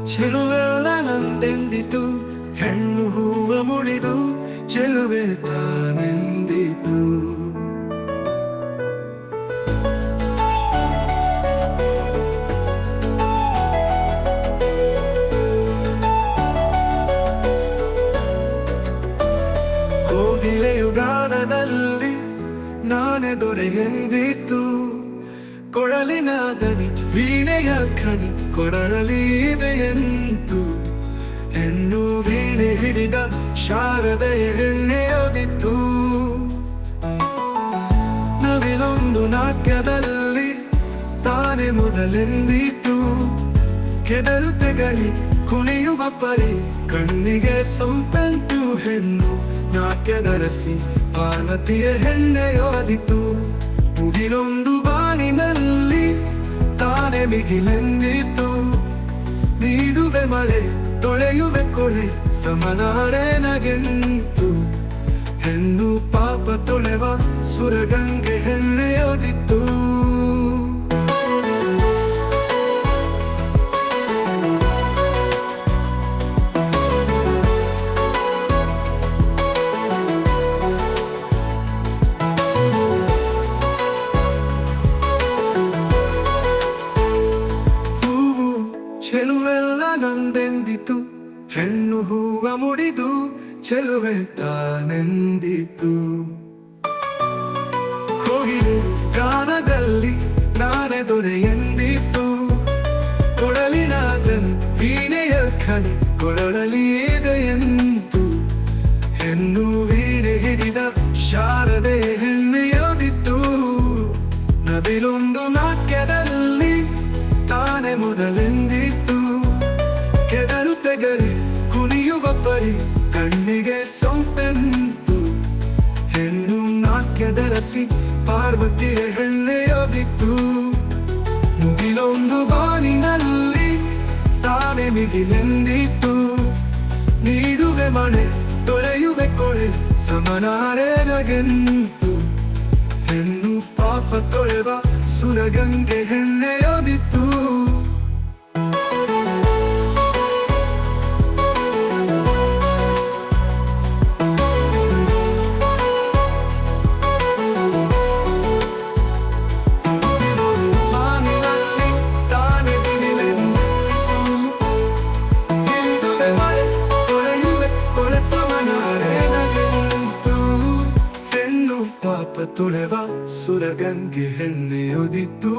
ಚೆಲುವೆಲ್ಲ ನಂದೆಂದಿತು, ಹೆಣ್ಣು ಹೂವ ಮುಡಿದು ಚೆಲುವೆ ತಾನೆಂದಿತು. ಕೋಗಿಲೆಯು ಗಾನದಲ್ಲಿ ನಾನೇ ದೊರೆ ಎಂದಿತು, ಕೊಡಲಿನ ದನಿ ವೀಣೆಯ ಖನಿ ಕೊಡಲಿ ಇದೆ ಎಂತು. ಹೆಣ್ಣು ವೀಣೆ ಹಿಡಿದ ಶಾರದೆಯ ಹೆಣ್ಣೆಯೋದಿತ್ತು. ನವಿಲೊಂದು ನಾಟ್ಯದಲ್ಲಿ ತಾನೇ ಮೊದಲೆಂದಿತು, ಕೆದರು ತೆಗಲಿ ಕುಣಿಯುವ ಪರಿ ಕಣ್ಣಿಗೆ ಸೊಂಪೆಂಟು. ಹೆಣ್ಣು ನಾಟ್ಯದರಸಿ ಪಾರ್ವತಿಯ ಹೆಣ್ಣೆಯೋದಿತು. ಮುಗಿಲೊಂದು ಬಾನಿನಲ್ಲಿ ತಾನೇ ಮಿಗಿಲೆಂದಿತು, ನೀಡುವೆ ಮಳೆ ತೊಳೆಯುವೆ ಕೊಳೆ ಸಮನಾರೆ ನಗೆಂತು. ಹೆಣ್ಣು ಪಾಪ ತೊಳೆವ ಸುರಗಂಗೆ ಹೆಣ್ಣೆಯೋದಿತ್ತು. ಚೆಲುವೆಲ್ಲ ನಂದೆಂದಿತು, ಹೆಣ್ಣು ಹೂವ ಮುಡಿದು ಚೆಲುವೆ ತಾನೆಂದಿತು. ಕೋಗಿಲೆ ಗಾನದಲ್ಲಿ ನಾನೇ ದೊರೆ ಎಂದಿತು, ಕೊಡಲಿನ ದನಿ ವೀಣೆಯ ಖನಿ ಕೊಡಲಿ ಇದೆ ಎಂತು. ಹೆಣ್ಣು ವೀಣೆ ಹಿಡಿದ ಶಾರದೆ ಹೆಣ್ಣೆಯೋದಿತ್ತು. ನವಿಲೊಂದು ನಾಟ್ಯದಲ್ಲಿ ತಾನೇ ಮೊದಲೆಂದಿತು, ಕೆದರು ತೆಗರಿ ಕುಣಿಯುವ ಪರಿ ಕಣ್ಣಿಗೆ ಸೊಂಪೆಂತು. ಹೆಣ್ಣು ನಾಟ್ಯದರಸಿ ಪಾರ್ವತಿಯ ಹೆಣ್ಣೆಯೋದಿತ್ತು. ಮುಗಿಲೊಂದು ಬಾನಿನಲ್ಲಿ ತಾನೇ ಮಿಗಿಲೆಂದಿತು, ನೀಡುವೆ ಮಳೆ ತೊಳೆಯುವೆ ಕೊಳೆ ಸಮನಾರೆ ನಗೆಂತು. ಹೆಣ್ಣು ಪಾಪ ತೊಳೆವ ಸುರಗಂಗೆ ಹೆಣ್ಣೆಯೋದಿತ್ತು. ಪಾಪ ತೊಳೆವ ಸುರಗಂಗೆ ಹೆಣ್ಣೆಯೋದಿತ್ತು.